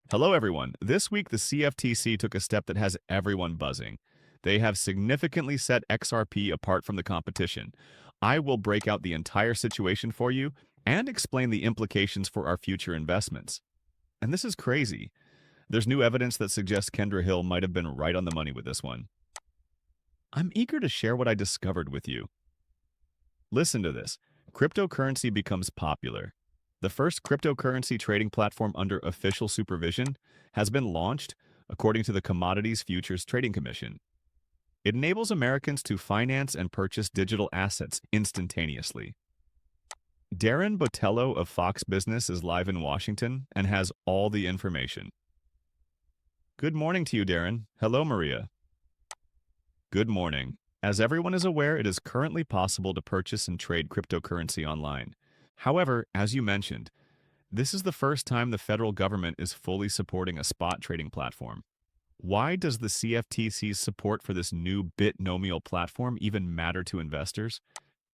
Hello, everyone. This week, the CFTC took a step that has everyone buzzing. They have significantly set XRP apart from the competition. I will break out the entire situation for you and explain the implications for our future investments. And this is crazy. There's new evidence that suggests Kendra Hill might have been right on the money with this one. I'm eager to share what I discovered with you. Listen to this. Cryptocurrency becomes popular. The first cryptocurrency trading platform under official supervision has been launched, according to the Commodities Futures Trading Commission. It enables Americans to finance and purchase digital assets instantaneously. Darren Botello of Fox Business is live in Washington and has all the information. Good morning to you, Darren. Hello, Maria. Good morning. As everyone is aware, it is currently possible to purchase and trade cryptocurrency online. However, as you mentioned, this is the first time the federal government is fully supporting a spot trading platform. Why does the CFTC's support for this new binomial platform even matter to investors?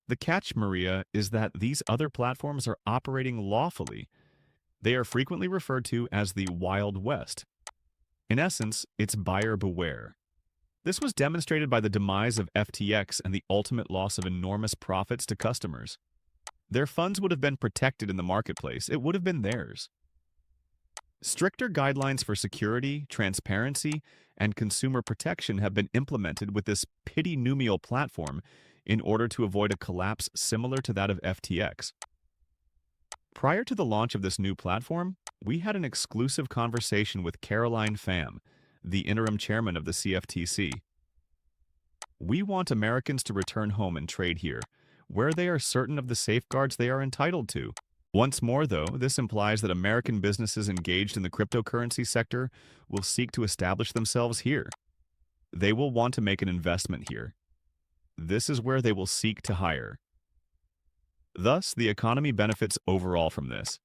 The catch, Maria, is that these other platforms are operating lawfully. They are frequently referred to as the Wild West. In essence, it's buyer beware. This was demonstrated by the demise of FTX and the ultimate loss of enormous profits to customers. Their funds would have been protected in the marketplace. It would have been theirs. Stricter guidelines for security, transparency, and consumer protection have been implemented with this binomial platform in order to avoid a collapse similar to that of FTX. Prior to the launch of this new platform, we had an exclusive conversation with Caroline Pham, the interim chairman of the CFTC. We want Americans to return home and trade here, where they are certain of the safeguards they are entitled to. Once more, though, this implies that American businesses engaged in the cryptocurrency sector will seek to establish themselves here. They will want to make an investment here. This is where they will seek to hire. Thus, the economy benefits overall from this.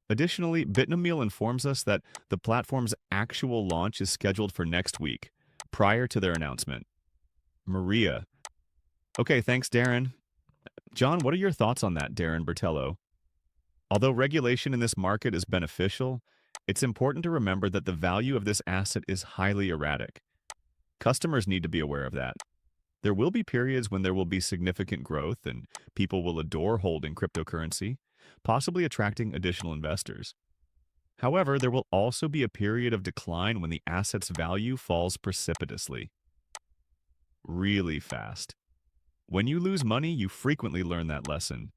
Additionally, Binomial informs us that the platform's actual launch is scheduled for next week, prior to their announcement. Maria. Okay, thanks, Darren. John, what are your thoughts on that, Darren Bertello? Although regulation in this market is beneficial, it's important to remember that the value of this asset is highly erratic. Customers need to be aware of that. There will be periods when there will be significant growth and people will adore holding cryptocurrency, possibly attracting additional investors. However, there will also be a period of decline when the asset's value falls precipitously. Really fast. When you lose money, you frequently learn that lesson.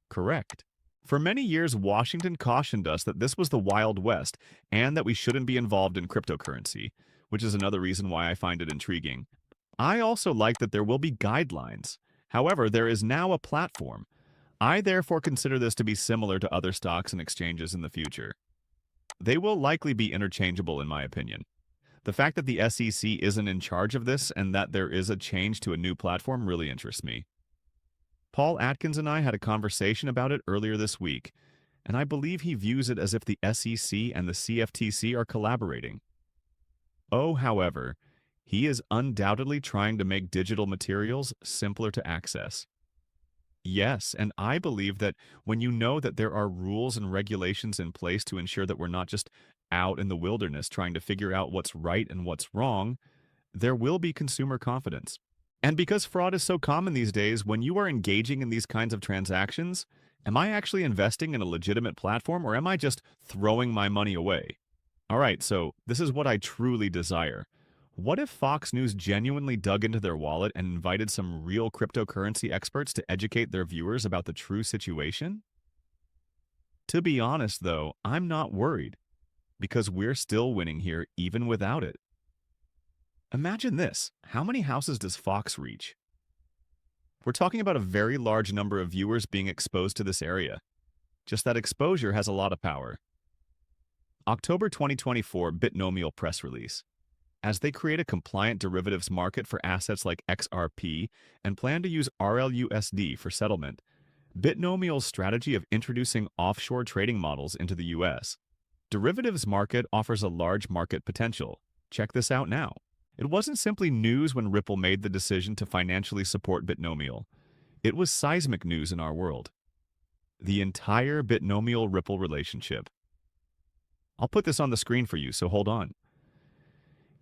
Correct. For many years, Washington cautioned us that this was the Wild West and that we shouldn't be involved in cryptocurrency, which is another reason why I find it intriguing. I also like that there will be guidelines. However, there is now a platform. I therefore consider this to be similar to other stocks and exchanges in the future. They will likely be interchangeable in my opinion. The fact that the SEC isn't in charge of this and that there is a change to a new platform really interests me. Paul Atkins and I had a conversation about it earlier this week, and I believe he views it as if the SEC and the CFTC are collaborating. However, he is undoubtedly trying to make digital materials simpler to access. Yes, and I believe that when you know that there are rules and regulations in place to ensure that we're not just out in the wilderness trying to figure out what's right and what's wrong, there will be consumer confidence. And because fraud is so common these days, when you are engaging in these kinds of transactions, am I actually investing in a legitimate platform or am I just throwing my money away? All right, so this is what I truly desire. What if Fox News genuinely dug into their wallet and invited some real cryptocurrency experts to educate their viewers about the true situation? To be honest, though, I'm not worried, because we're still winning here even without it. Imagine this. How many houses does Fox reach? We're talking about a very large number of viewers being exposed to this area. Just that exposure has a lot of power. October 2024 Binomial press release. As they create a compliant derivatives market for assets like XRP and plan to use RLUSD for settlement, Binomial's strategy of introducing offshore trading models into the US. Derivatives market offers a large market potential. Check this out now. It wasn't simply news when Ripple made the decision to financially support Binomial. It was seismic news in our world. The entire Binomial-Ripple relationship. I'll put this on the screen for you, so hold on.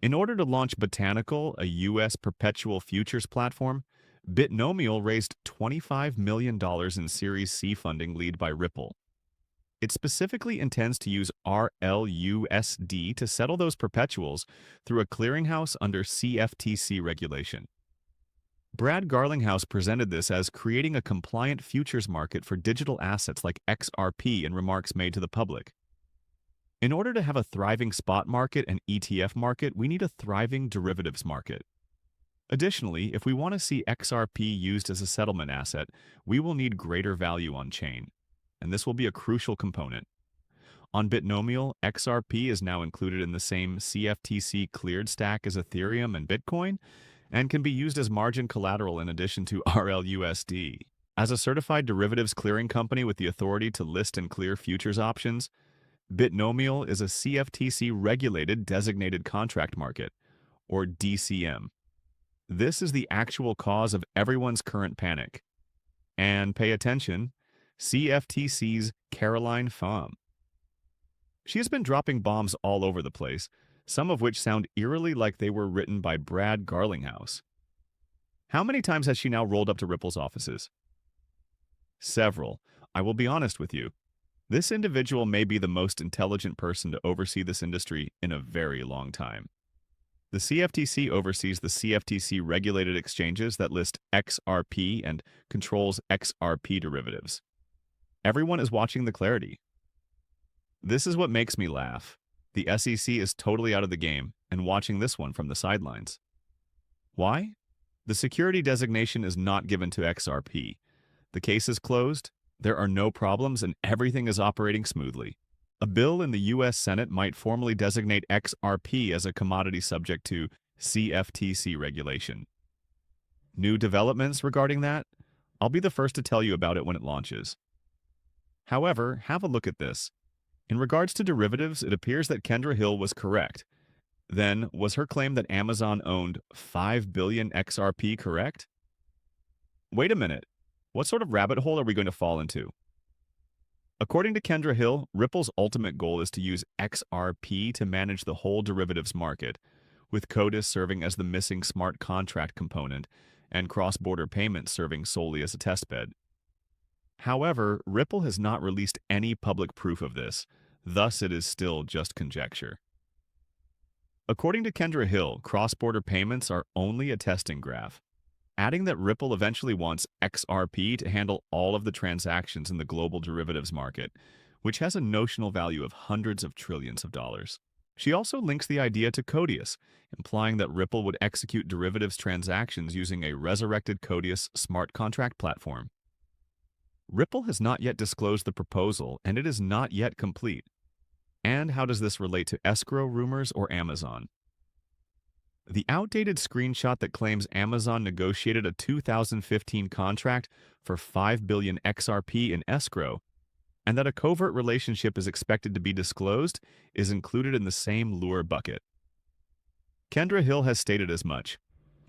In order to launch Botanical, a U.S. perpetual futures platform, Bitnomial raised $25 million in Series C funding led by Ripple. It specifically intends to use RLUSD to settle those perpetuals through a clearinghouse under CFTC regulation. Brad Garlinghouse presented this as creating a compliant futures market for digital assets like XRP in remarks made to the public. In order to have a thriving spot market and ETF market, we need a thriving derivatives market. Additionally, if we want to see XRP used as a settlement asset, we will need greater value on-chain, and this will be a crucial component. On Bitnomial, XRP is now included in the same CFTC cleared stack as Ethereum and Bitcoin, and can be used as margin collateral in addition to RLUSD. As a certified derivatives clearing company with the authority to list and clear futures options, Bitnomial is a CFTC-regulated designated contract market, or DCM. This is the actual cause of everyone's current panic. And pay attention, CFTC's Caroline Pham. She has been dropping bombs all over the place, some of which sound eerily like they were written by Brad Garlinghouse. How many times has she now rolled up to Ripple's offices? Several. I will be honest with you. This individual may be the most intelligent person to oversee this industry in a very long time. The CFTC oversees the CFTC-regulated exchanges that list XRP and controls XRP derivatives. Everyone is watching the clarity. This is what makes me laugh. The SEC is totally out of the game and watching this one from the sidelines. Why? The security designation is not given to XRP. The case is closed, there are no problems, and everything is operating smoothly. A bill in the U.S. Senate might formally designate XRP as a commodity subject to CFTC regulation. New developments regarding that? I'll be the first to tell you about it when it launches. However, have a look at this. In regards to derivatives, it appears that Kendra Hill was correct. Then, was her claim that Amazon owned 5 billion XRP correct? Wait a minute. What sort of rabbit hole are we going to fall into? According to Kendra Hill, Ripple's ultimate goal is to use XRP to manage the whole derivatives market, with CODIS serving as the missing smart contract component and cross-border payments serving solely as a testbed. However, Ripple has not released any public proof of this, thus it is still just conjecture. According to Kendra Hill, cross-border payments are only a testing graph, adding that Ripple eventually wants XRP to handle all of the transactions in the global derivatives market, which has a notional value of hundreds of trillions of dollars. She also links the idea to CODIS, implying that Ripple would execute derivatives transactions using a resurrected CODIS smart contract platform. Ripple has not yet disclosed the proposal, and it is not yet complete. And how does this relate to escrow rumors or Amazon? The outdated screenshot that claims Amazon negotiated a 2015 contract for 5 billion XRP in escrow, and that a covert relationship is expected to be disclosed, is included in the same lure bucket. Kendra Hill has stated as much.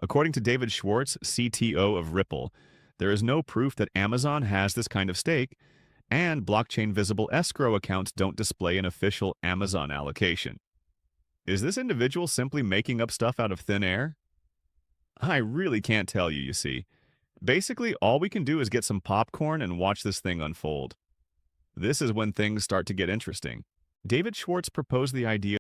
According to David Schwartz, CTO of Ripple, there is no proof that Amazon has this kind of stake, and blockchain-visible escrow accounts don't display an official Amazon allocation. Is this individual simply making up stuff out of thin air? I really can't tell you, you see. Basically, all we can do is get some popcorn and watch this thing unfold. This is when things start to get interesting. David Schwartz proposed the idea